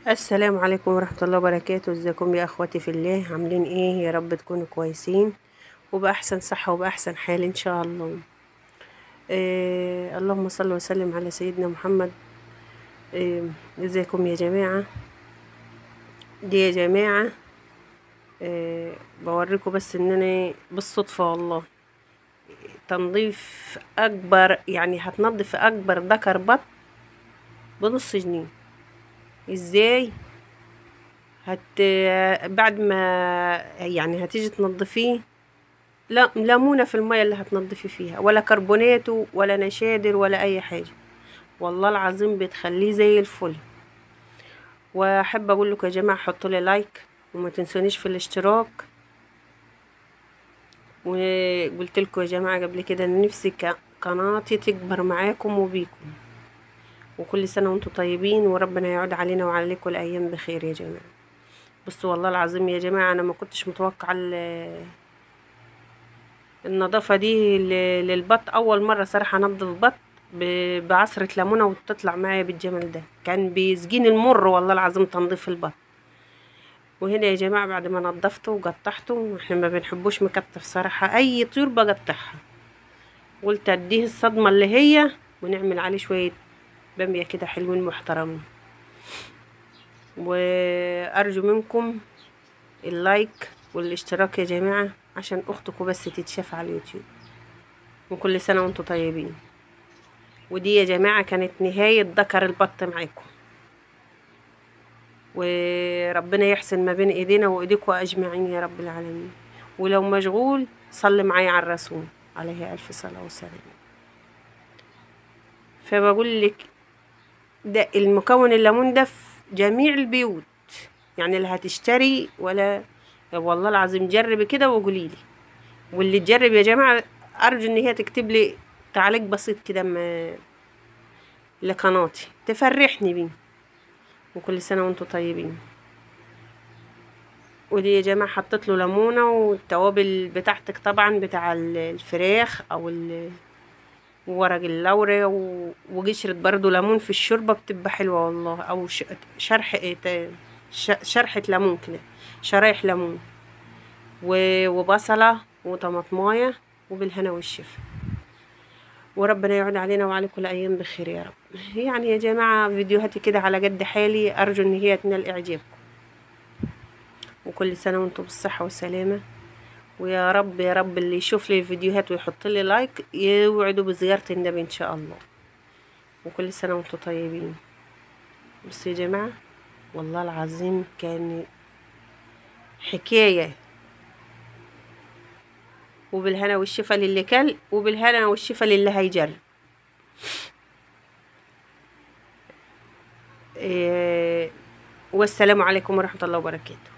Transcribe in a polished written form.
السلام عليكم ورحمة الله وبركاته. ازيكم يا اخواتي في الله؟ عاملين ايه؟ يا رب تكونوا كويسين وبأحسن صحة وبأحسن حال ان شاء الله. اللهم صل وسلم على سيدنا محمد. ازيكم يا جماعة؟ دي يا جماعة، بوريكم بس ان انا بالصدفة والله تنظيف اكبر، يعني هتنظف اكبر ذكر بط بنص جنيه. ازاي؟ بعد ما يعني هتيجي تنظفيه، لا ليمونة في المية اللي هتنضفي فيها، ولا كربوناتو ولا نشادر ولا اي حاجة. والله العظيم بتخليه زي الفل. واحب اقول لكم يا جماعة حطوا لي لايك وما تنسونيش في الاشتراك. وقلت لكم يا جماعة قبل كده ان نفسي قناتي تكبر معاكم وبيكم. وكل سنة وانتم طيبين، وربنا يعود علينا وعليكم الايام بخير يا جماعة. بصوا والله العظيم يا جماعة انا ما كنتش متوقعة النظافة دي للبط. أول مرة صراحة أنضف بط بعصرة ليمونة وتطلع معايا بالجمال ده. كان بيسجيني المر والله العظيم تنظيف البط. وهنا يا جماعة بعد ما نضفته وقطعته، احنا ما بنحبوش مكتف صراحة، أي طيور بقطعها. قلت أديه الصدمة اللي هي، ونعمل عليه شوية بامية كده حلوين محترمين. وأرجو منكم اللايك والاشتراك يا جماعة عشان أختكم بس تتشاف على اليوتيوب. وكل سنة وانتم طيبين. ودي يا جماعة كانت نهاية ذكر البط معاكم، وربنا يحسن ما بين ايدينا وايديكم اجمعين يا رب العالمين. ولو مشغول صلي معايا على الرسول عليه الف صلاة وسلام. فبقول لك ده المكون الليمون ده في جميع البيوت، يعني اللي هتشتري ولا، والله العظيم جربي كده وقولي لي. واللي تجرب يا جماعة ارجو ان هي تكتب لي تعليق بسيط كده لقناتي تفرحني بيه. وكل سنة وانتم طيبين. ودي يا جماعة حطيت له ليمونة والتوابل بتاعتك طبعا بتاع الفراخ او ورق اللورة وقشرة برضو ليمون في الشوربة بتبقى حلوة والله. او شرح شرحة ليمون كده، شرايح ليمون وبصلة وطماطماية، وبالهنا والشفا. وربنا يعود علينا وعليكم الايام بخير يا رب. يعني يا جماعة فيديوهاتي كده على قد حالي، ارجو ان هي تنال اعجابكم. وكل سنة وانتم بالصحة والسلامة. ويا رب يا رب اللي يشوف لي الفيديوهات ويحط لي لايك يوعدوا بزيارة النبي ان شاء الله. وكل سنة وانتم طيبين. بس يا جماعة والله العظيم كان حكاية. وبالهنا والشفا للي كل، وبالهنا والشفا للي هيجرب. والسلام عليكم ورحمة الله وبركاته.